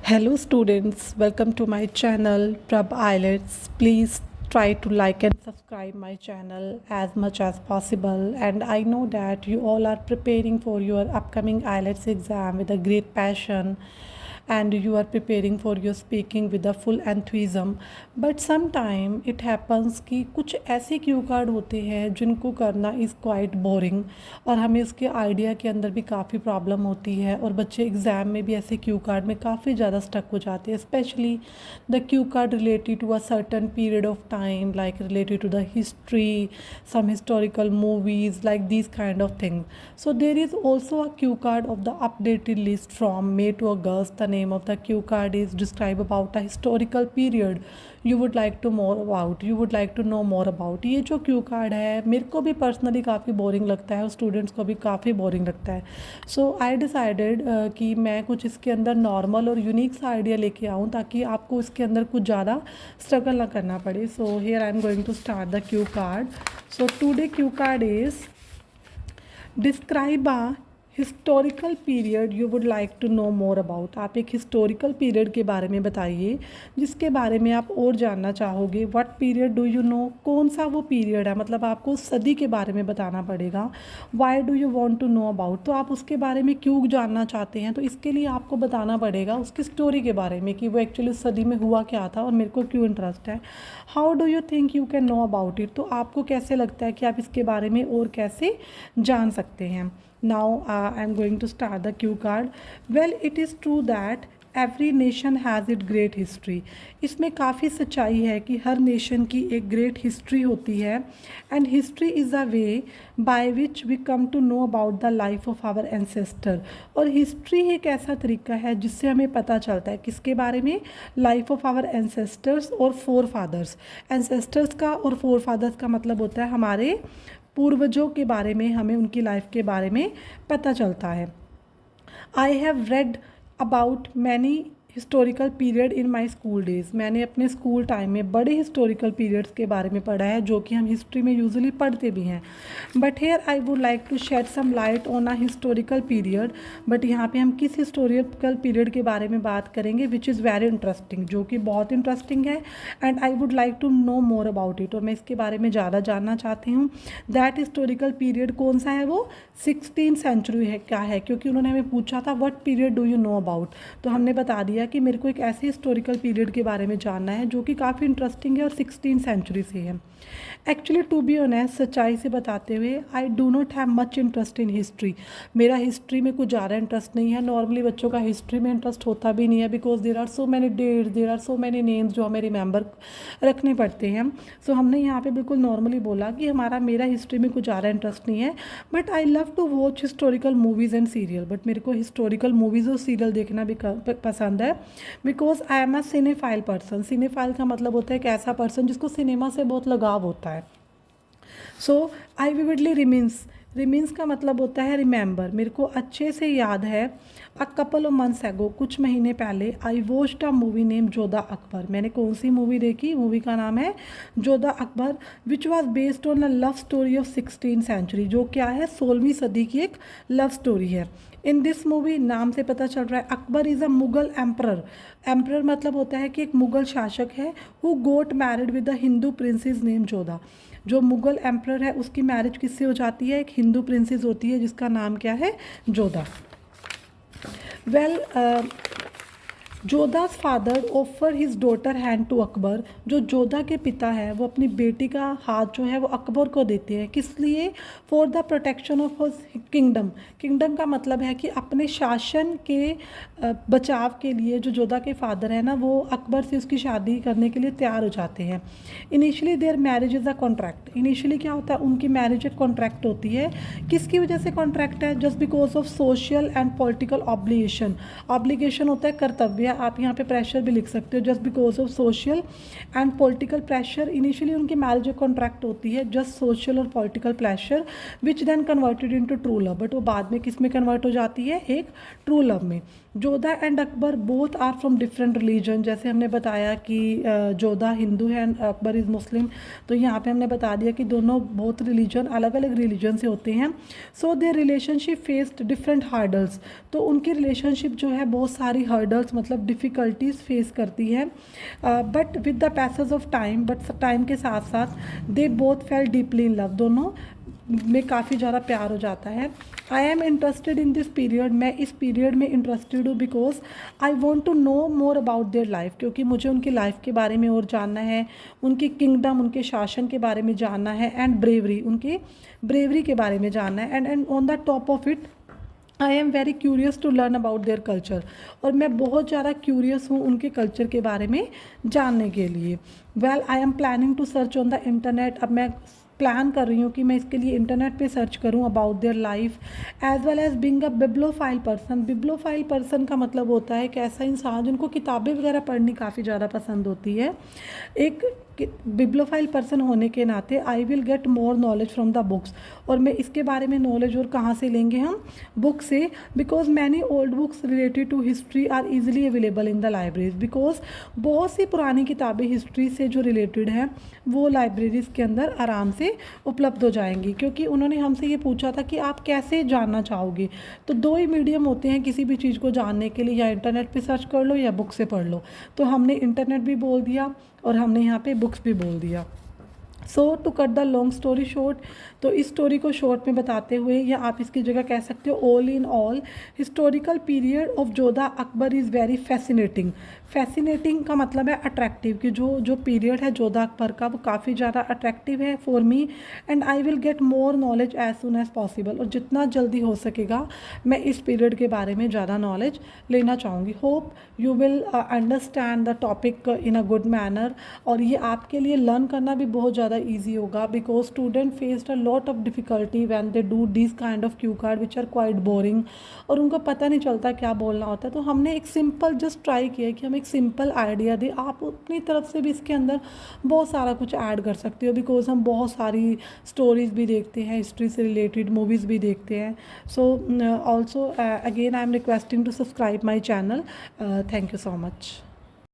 Hello students, welcome to my channel Prab IELTS. Please try to like and subscribe my channel as much as possible, and I know that you all are preparing for your upcoming IELTS exam with a great passion and you are preparing for your speaking with a full enthusiasm, but sometime it happens कि कुछ ऐसे Q card होते हैं जिनको करना is quite boring और हमें इसके आइडिया के अंदर भी काफ़ी प्रॉब्लम होती है और बच्चे एग्ज़ाम में भी ऐसे क्यू कार्ड में काफ़ी ज़्यादा स्टक हो जाते हैं, specially the cue card related to a certain period of time like related to the history, some historical movies like these kind of things. So there is also a cue card of the updated list from May to August. The name of the cue card is describe about a historical period you would like to know more about. ये जो Q card है मेरे को भी personally काफ़ी boring लगता है और स्टूडेंट्स को भी काफ़ी बोरिंग लगता है. सो आई डिसाइडेड कि मैं कुछ इसके अंदर नॉर्मल और यूनिक सा आइडिया लेके आऊँ ताकि आपको इसके अंदर कुछ ज़्यादा स्ट्रगल ना करना पड़े. So here I am going to start the cue card. So today cue card is describe a historical period you would like to know more about. आप एक हिस्टोरिकल पीरियड के बारे में बताइए जिसके बारे में आप और जानना चाहोगे. What period do you know, कौन सा वो पीरियड है, मतलब आपको सदी के बारे में बताना पड़ेगा. Why do you want to know about, तो आप उसके बारे में क्यों जानना चाहते हैं, तो इसके लिए आपको बताना पड़ेगा उसकी स्टोरी के बारे में कि वो एक्चुअली उस सदी में हुआ क्या था और मेरे को क्यों इंटरेस्ट है. How do you think you can know about it, तो आपको कैसे लगता है कि आप इसके बारे में और कैसे जान सकते हैं. Now I am going to start the cue card. Well, it is true that every nation has its great history. इसमें काफ़ी सच्चाई है कि हर नेशन की एक ग्रेट हिस्ट्री होती है and history is a way by which we come to know about the life of our ancestor. और हिस्ट्री एक ऐसा तरीका है जिससे हमें पता चलता है किसके बारे में, लाइफ ऑफ आवर एंसेस्टर्स और फोर फादर्स. एंसेस्टर्स का और फोर फादर्स का मतलब होता है हमारे पूर्वजों के बारे में, हमें उनकी लाइफ के बारे में पता चलता है. I have read about many historical period in my school days. मैंने अपने स्कूल टाइम में बड़े हिस्टोरिकल पीरियड्स के बारे में पढ़ा है जो कि हम हिस्ट्री में यूजुअली पढ़ते भी हैं. But here I would like to shed some light on a historical period. But यहाँ पे हम किस हिस्टोरिकल पीरियड के बारे में बात करेंगे विच इज़ वेरी इंटरेस्टिंग, जो कि बहुत इंटरेस्टिंग है and I would like to know more about it, और मैं इसके बारे में ज़्यादा जानना चाहती हूँ. दैट हिस्टोरिकल पीरियड कौन सा है, वो 16th सेंचुरी है. क्या है, क्योंकि उन्होंने हमें पूछा था what period do you know about, तो हमने बता दिया कि मेरे को एक ऐसे हिस्टोरिकल पीरियड के बारे में जानना है जो कि काफ़ी इंटरेस्टिंग है और 16th सेंचुरी से है. एक्चुअली टू बी ऑनेस्ट, सच्चाई से बताते हुए I do not have much interest in history. मेरा हिस्ट्री में कुछ ज़्यादा इंटरेस्ट नहीं है. नॉर्मली बच्चों का हिस्ट्री में इंटरेस्ट होता भी नहीं है because there are so many dates, there are so many names जो हमें रिमेंबर रखने पड़ते हैं. सो हमने यहाँ पे बिल्कुल नॉर्मली बोला कि मेरा हिस्ट्री में कुछ ज़्यादा इंटरेस्ट नहीं है. But I love to watch historical movies and serial. But मेरे को हिस्टोरिकल मूवीज़ और सीरियल देखना भी पसंद है because I am a cinephile person. Cinephile का मतलब होता है एक ऐसा पर्सन जिसको सिनेमा से बहुत लगाव होता है. सो आई विविडली रिमीन्स का मतलब होता है रिमेंबर. मेरे को अच्छे से याद है अ कपल ऑफ मंथ्स एगो, कुछ महीने पहले I watched a movie name Jodha Akbar. मैंने कौन सी मूवी देखी, मूवी का नाम है Jodha Akbar which was based on a love story of 16th century, जो क्या है 16वीं सदी की एक लव स्टोरी है. इन दिस मूवी, नाम से पता चल रहा है, Akbar is a Mughal emperor. Emperor मतलब होता है कि एक मुगल शासक है who got married with the Hindu princess name Jodha. जो मुगल एम्परर है उसकी मैरिज किससे हो जाती है, एक हिंदू प्रिंसेस होती है जिसका नाम क्या है, Jodha. Well Jodha's father offer his daughter hand to Akbar. जो जोधा के पिता है वो अपनी बेटी का हाथ जो है वो अकबर को देते हैं. किस लिए, for the protection of kingdom. Kingdom का मतलब है कि अपने शासन के बचाव के लिए जो जोधा के फादर है ना वो अकबर से उसकी शादी करने के लिए तैयार हो जाते हैं. Initially there marriage is a contract. Initially क्या होता है, उनकी मैरिज एक कॉन्ट्रैक्ट होती है. किसकी वजह से कॉन्ट्रैक्ट है, just because of social and political obligation. Obligation होता है कर्तव्य, आप यहाँ पे प्रेशर भी लिख सकते हो. Just because of social and political pressure initially उनकी मैरिज एक कॉन्ट्रैक्ट होती है, जस्ट सोशल और political pressure which then converted into true love. But वो बाद में किस में कन्वर्ट हो जाती है, एक ट्रू लव में. Jodha and Akbar both are from different religion. जैसे हमने बताया कि जोधा हिंदू है एंड अकबर इज़ मुस्लिम, तो यहाँ पे हमने बता दिया कि दोनों बहुत रिलीजन, अलग अलग रिलीजन से होते हैं. So their relationship faced different hurdles. तो उनकी रिलेशनशिप जो है बहुत सारी हर्डल्स मतलब डिफ़िकल्टीज़ फेस करती है, but with the passage of time, but time के साथ साथ they both fell deeply in love, दोनों में काफ़ी ज़्यादा प्यार हो जाता है। I am interested in this period, मैं इस पीरियड में इंटरेस्टेड हूँ because I want to know more about their life, क्योंकि मुझे उनकी लाइफ के बारे में और जानना है, उनकी किंगडम, उनके शासन के बारे में जानना है, एंड ब्रेवरी, उनकी ब्रेवरी के बारे में जानना है, and on the top of it I am very curious to learn about their culture, और मैं बहुत ज़्यादा क्यूरियस हूँ उनके कल्चर के बारे में जानने के लिए। Well I am planning to search on the internet, अब मैं प्लान कर रही हूँ कि मैं इसके लिए इंटरनेट पे सर्च करूँ about their life, as well as being a bibliophile person. Bibliophile person का मतलब होता है कि ऐसा इंसान जिनको किताबें वगैरह पढ़नी काफ़ी ज़्यादा पसंद होती है। एक बिब्लोफाइल पर्सन होने के नाते आई will get more knowledge from the books, और मैं इसके बारे में नॉलेज और कहाँ से लेंगे हम, बुक से, because many old books related to history are easily available in the libraries, because बहुत सी पुरानी किताबें हिस्ट्री से जो रिलेटेड हैं वो लाइब्रेरीज़ के अंदर आराम से उपलब्ध हो जाएंगी। क्योंकि उन्होंने हमसे ये पूछा था कि आप कैसे जानना चाहोगे, तो दो ही मीडियम होते हैं किसी भी चीज़ को जानने के लिए, या इंटरनेट पे सर्च कर लो या बुक से पढ़ लो। तो हमने इंटरनेट भी बोल दिया और हमने यहाँ पे बुक्स भी बोल दिया। So to cut the long story short, तो इस स्टोरी को शॉर्ट में बताते हुए, या आप इसकी जगह कह सकते हो all in all, historical period of Jodha Akbar is very fascinating. Fascinating का मतलब है अट्रैक्टिव, कि जो पीरियड है जोधा अकबर का वो काफ़ी ज़्यादा अट्रैक्टिव है for me, and I will get more knowledge as soon as possible, और जितना जल्दी हो सकेगा मैं इस पीरियड के बारे में ज़्यादा नॉलेज लेना चाहूँगी। Hope you will understand the topic in a good manner, और ये आपके लिए लर्न करना भी बहुत ज़्यादा ईजी होगा, because student faced a lot of difficulty when they do this kind of cue card which are quite boring, और उनको पता नहीं चलता क्या बोलना होता है। तो हमने एक सिंपल जस्ट ट्राई किया कि हम एक सिंपल आइडिया दें, आप अपनी तरफ से भी इसके अंदर बहुत सारा कुछ ऐड कर सकते हो, बिकॉज हम बहुत सारी स्टोरीज़ भी देखते हैं, हिस्ट्री से रिलेटेड मूवीज़ भी देखते हैं। So also again I am requesting to subscribe my channel. Thank you so much.